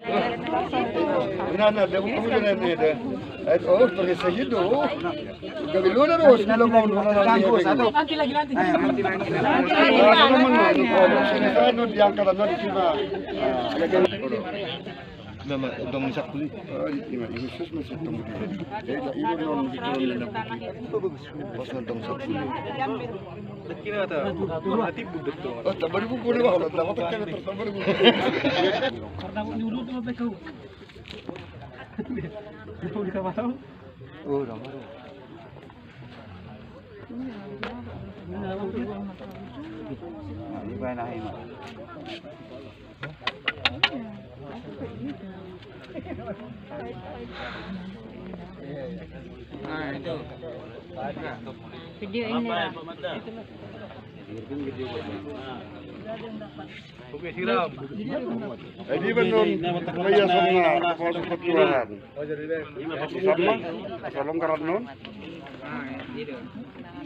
Nada, de un poco de nada. Oh, porque seguido. Gabilu na ro, sila mo na satu. Nanti lagi. Ano diyan ka na dito. Mama, dong sak kuli. Ima Yesus masih tunggu dia. Ini non bikin na bagus. Pasal dong sak kuli. Kira ta. Hati budak to. Oh, tabar bu kuli wala, dapat ka tabar bu. Karena nyuruh tuh sampai kau. Itu di kamar. Oh, kamar. Ini banyak ini. Nah itu video ini lah. Oke siram. Jadi benar kaya sama kalau ketuaan. Sama salong karannon.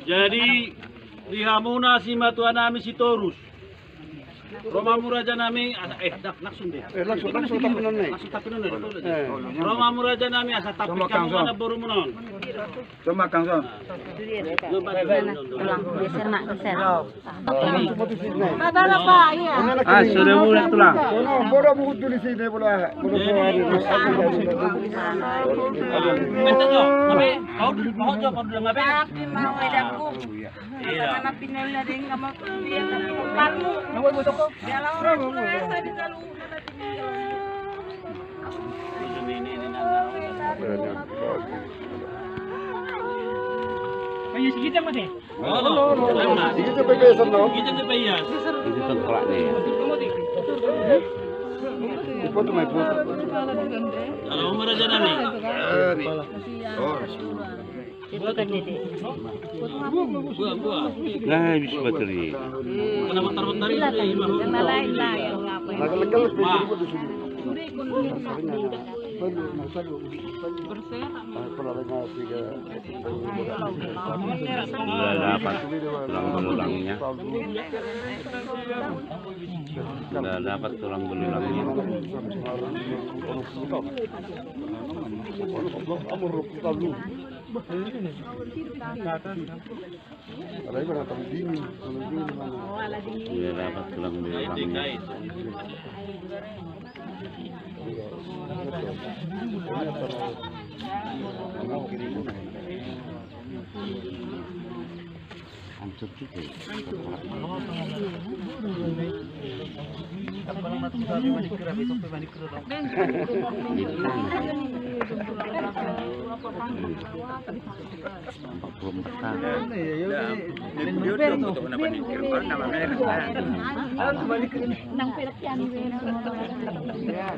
Jadi lihamuna si matuan nami si Torus. Roma muraja nami langsung deh. Langsung tapunan nih. Langsung tapunan deh. Roma muraja nami asa tapi kamu mana baru menon. Coba Kang Son. Tulang geser nak geser. Ada Pak, iya. Sudah mulai tulang. Bodoh buku tulis ini bola. Betul yo. Tapi kau jo kau udah ngapain? Tapi mau edaku. Karena pinel ada yang enggak mau dia tapi kamu. Mau butuh kok. Ya lah orang saya di dalam. Kayu segitu mas ya? Segitu bebesan no. Segitu bebesan. Itu tengkoraknya ya. Foto mai foto. Kalau umur aja nami. Oh. Itu kan Dede. Gua. Nah, bisa bateri. Kenapa bentar ini? Kena lain lah yang ngapain. Lekel di sini. Sudah dapat tulang belulangnya. Sudah dapat tulang belulangnya. Sudah dapat tulang belulangnya. Hancur juga ya.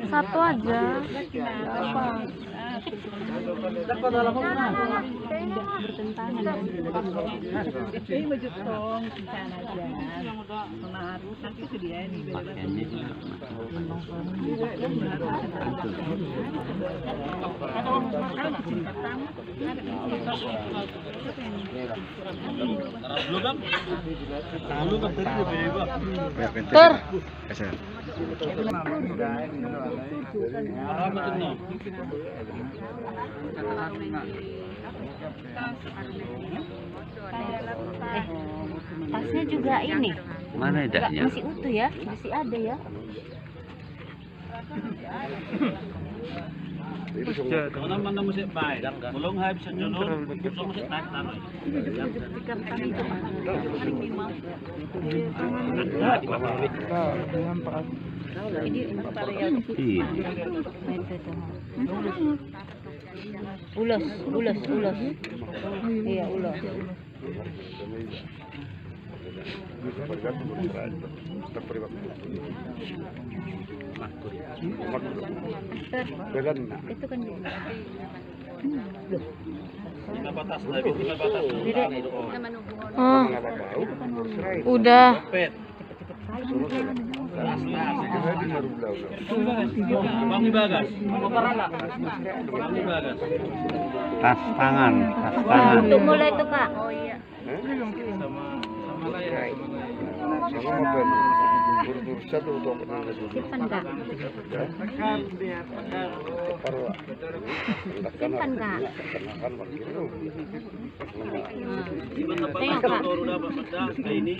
Satu aja. Apa? Bertentangan. Ini maju tong sana aja. Menaruh nanti itu dia ini. Pakaiannya juga. Ter. Tasnya juga ini. Mana idahnya? Masih utuh ya, masih ada ya. Kalau mana musik baik, belum habis jalur, belum musik naik taruh. Ulos. Iya, ulos. Itu kan Lima batas, lebih 5 batas. oh, udah. Bang Bagas. Tas tangan. Untuk mulai tuh Kak. Oh iya. Sama layar. Satu untuk menangis dulu. Simpan kak. Ya. Paruh. Simpan kak. Kenakan begitu. Tengok kak. Ini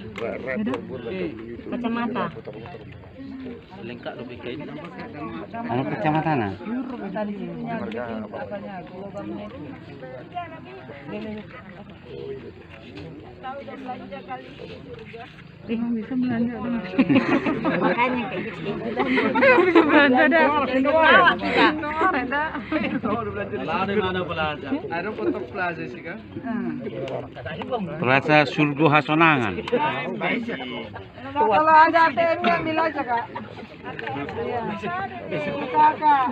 Kacamata. lengkap lebih kain. Ano kecamatan na? Bisa belanja dong. Makanya kayak gitu. Bisa belanja dah. Bawa kita. Lalu mana belajar? Ada foto plaza sih kan? Plaza Surgo Hasonangan. Kalau ada ATM-nya ambil aja kak. Kakak.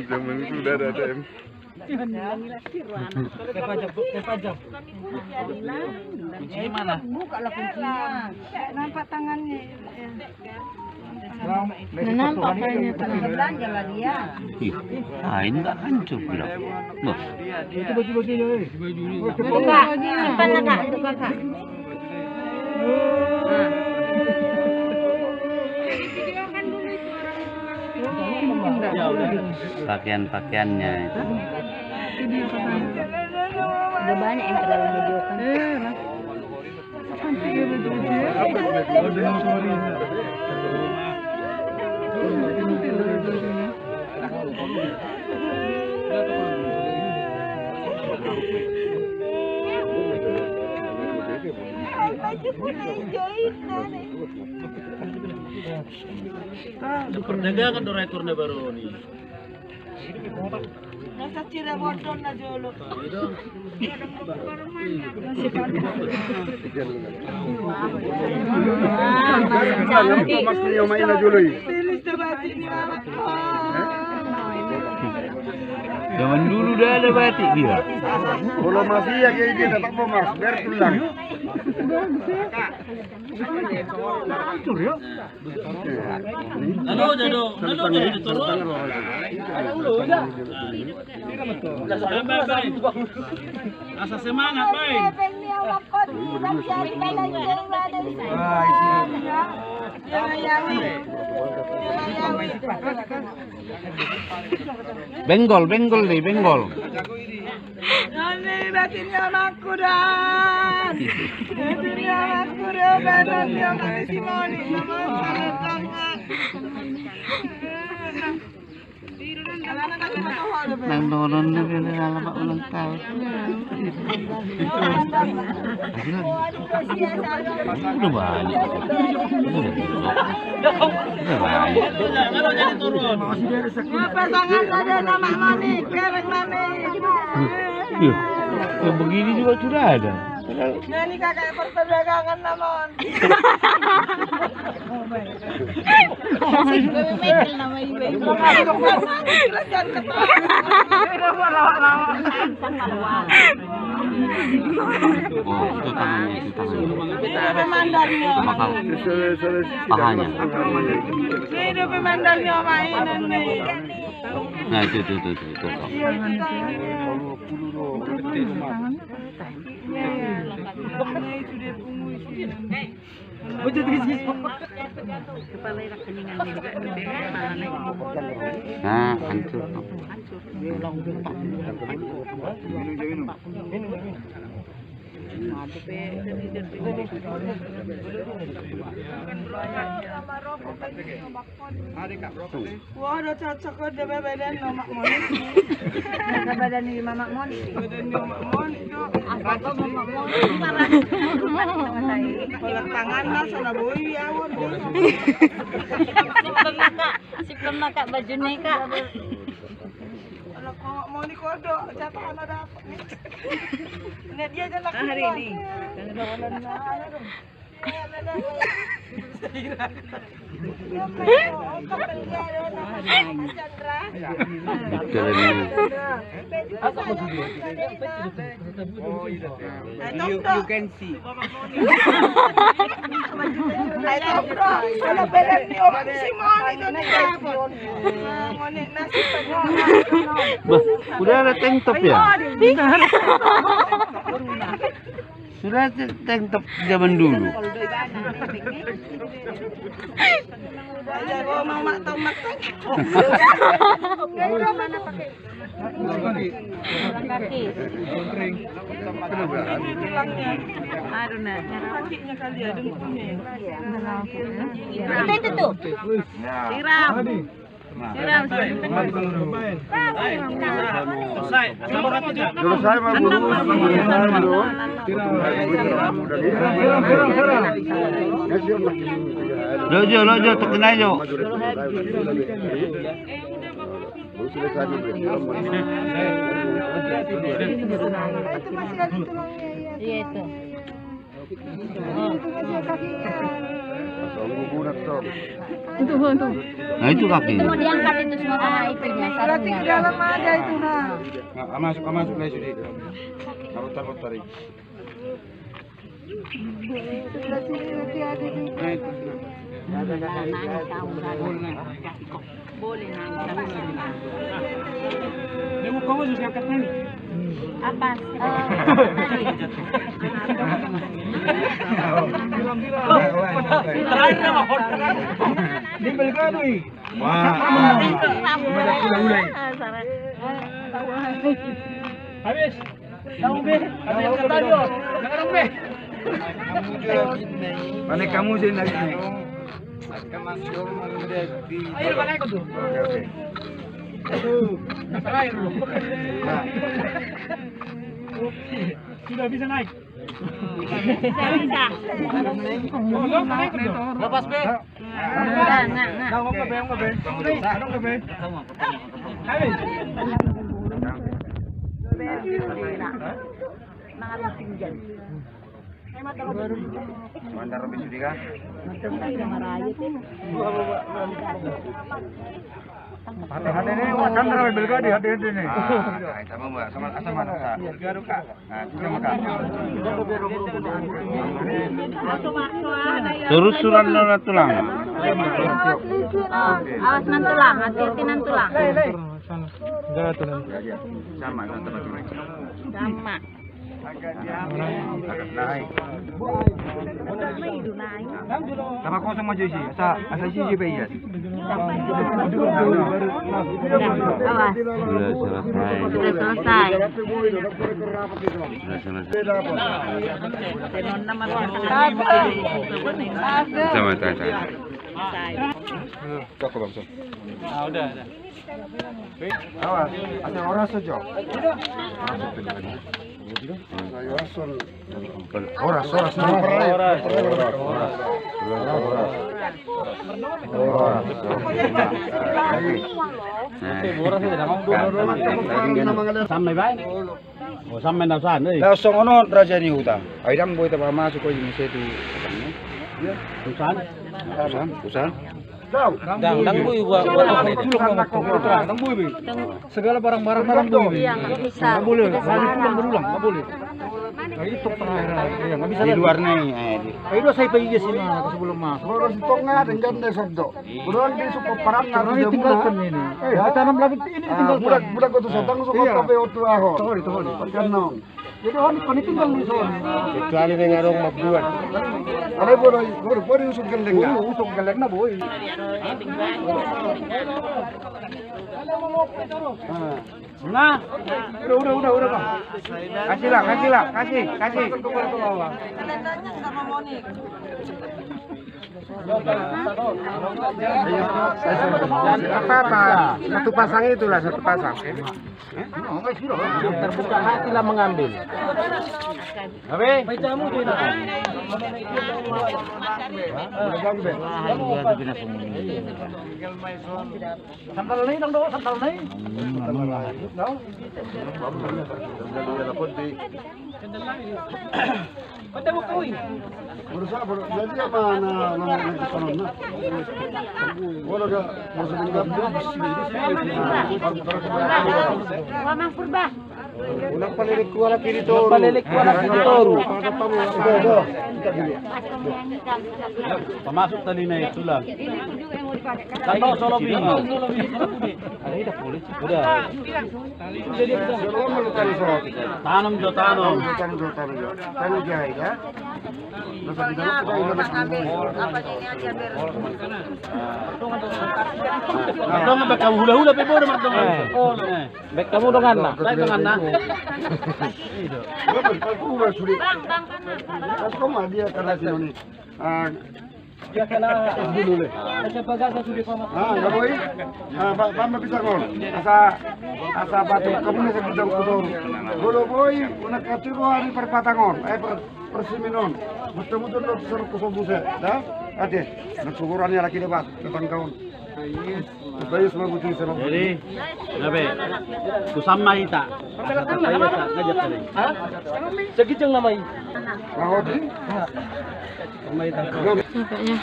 Zaman itu udah ada ATM. Kunci mana? Buka lah kuncinya. Nampak tangannya. Nampak kayaknya tuh. Belanja lah dia. Ih, ini nggak hancur bilang. Loh, Itu kak. Simpan lah kak. Itu kakak. Ya udah. pakaian-pakaiannya itu. Udah banyak yang terlalu videokan. Perdagangan doraturnya baru nih. Nasa cire bodon na jolo. Mas niyo main na juloy. Tilis na batik ni mama. Zaman dulu udah ada batik dia. Kalau masih ya kayak gini tak mau mas, biar tulang. Lalu jadi turun. Asa semangat baik. Benggol nih, benggol. Nani batin ni anakku dan. Batin ni anakku dan badan ni anak si Moni nama tangan. Nang nonon na pinalamak ulang tahun. Udah banyak. Udah banyak. Lalu jadi turun. Pasangan ada nama Moni, kereng Moni. Iya, yang begini juga sudah ada. Nani kakak perdagangan namon. Mekel nama ibu. Oh, itu tangannya, itu tangannya. Pemandarnya. Bakal pahanya. Ini pemandarnya mainan nih. Nah, itu. Nah, hancur. Wah, udah cocok udah badan Mamak Moni. Badan ni Mamak Moni. Badan ni Mamak Moni tu. Apa Mamak Moni? Kalau tangan lah sana boy awon. Simpan lah kak baju ni kak. Kalau Mamak Moni kodok jatuh anak dapat. Ini dia je nak hari ni. You can see. Kalau belen ni orang si Moni tu ni dapat. Moni nasi Bah, udah ada tank top ya? Sudah tank top zaman dulu. Aja gua mau mak tau mak. Kaki. Aduh nah, kakinya kali ya dengkulnya ya. Itu tuh. Siram. Siram. Selesai. Sama ratu aja. Selesai mah guru. Lojo, tekin aja. Selesai Iya itu. Nah itu kaki. Itu mau diangkat itu semua sama itunya. Berarti ke dalam ada itu nah. masuk lah sudah. Taruh tarik. Boleh Apa? Terakhir nama habis. Kamu be, ada yang kata jo. Jangan be. Mana kamu sih lagi? Ayo pakai aku tuh. Oke. Terakhir lu. Sudah bisa naik. Bisa. Lepas be. Enggak. Dong ke be. Habis. Mandar lebih sudah kah? Hati-hati nih, makan ramai belga di hati-hati nih. Sama mbak, sama mana? Nah, sama kak. Terus surat nona tulang. Awas nan tulang, hati-hati nan tulang. Sama teman-teman. Sama. Naik. Sama kosong maju sih, asa sih bayar. Awas. Sudah selesai. Sudah selesai. Sama. Cokok bang. Udah. Awas, ada orang saja. Horas. Sampai baik. Oh, sampai na saan euy. Langsung ono raja ni huta. Aidang boy tapa masuk ko yung setu. Usan. Dang boy buat segala barang-barang boy. Iya, nggak bisa. Nggak boleh. Berulang, nggak boleh. Nah, itu terakhir ya, nggak bisa Di luar nih. Itu saya pergi sini sebelum masuk. Kalau di tengah dengan desodok. Bulan di suku parang Karena ini tinggalkan ini. Tanam lagi ini tinggalkan. Budak itu sedang suku kafe otu ahor. Tohori. Karena Jadi kan tinggal di sana. kecuali dengan orang mabuan. Ada boleh usuk geleng nggak? Usuk gelek na boy. Nah, udah bang. Kasih. Tandanya sama Monik. Apa? Satu pasang itulah satu pasang. Terbuka hati lah mengambil. Oke. Santal nih dong, santal nih. Berusaha jadi apa na Wah, Mang Purba. Unang palilik ko wala kinito. Palilik ko wala kinito. Pamasok tali na ito lang. Tato, solo bin. Ay, dah boleh. Sudah. Tanam jo tanam. Tanam jahit ya. Masa di dalam kita ilmu Martong nga ba ka hula-hula pa po na martong. Baik kamu dengan nak. Tayo dengan na. dia karena sini. Dia kena dulu le. Saya pegang saya sudah pamah. Nggak boleh. Pama bisa ngol. Asa batu kamu nasa bidang kudo. Golo boy, una katiro hari perpatangon. Persiminon. Betul-betul lo seru kusubuse. Dah? Ade. Nasugurannya lagi lebat. Tentang kawan. Bayu semua butuh sama. Jadi, nabe, kusama ita. Tayo sa ngajak tali. Ha? Segijeng namai. Kahodi? Kumay ta. Nampaknya.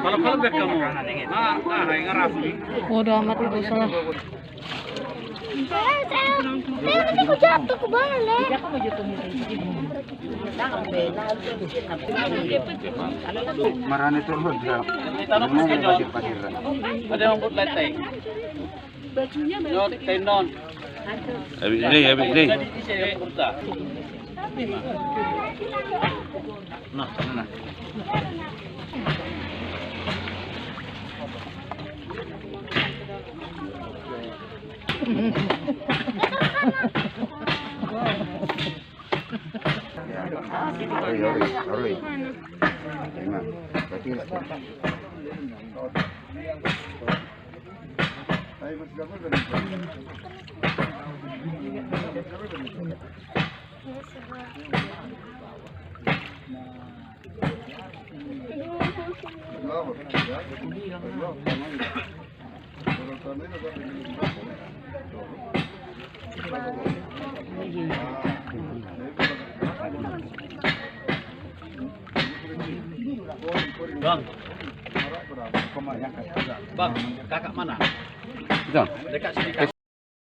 Kalau bek kamu. Hai ngarap. Bodoh amat ibu salah. Nanti aku jatuh ke balik. Marane itu lu dia. Tanong mo sa Diyos. Ada mong putlet tay. Not tenon. Habis ni. Jadi siya kurta. Nah, sana. Aroi. Emang. Berarti Bang. Bang, kakak mana? Itu. Dekat sini.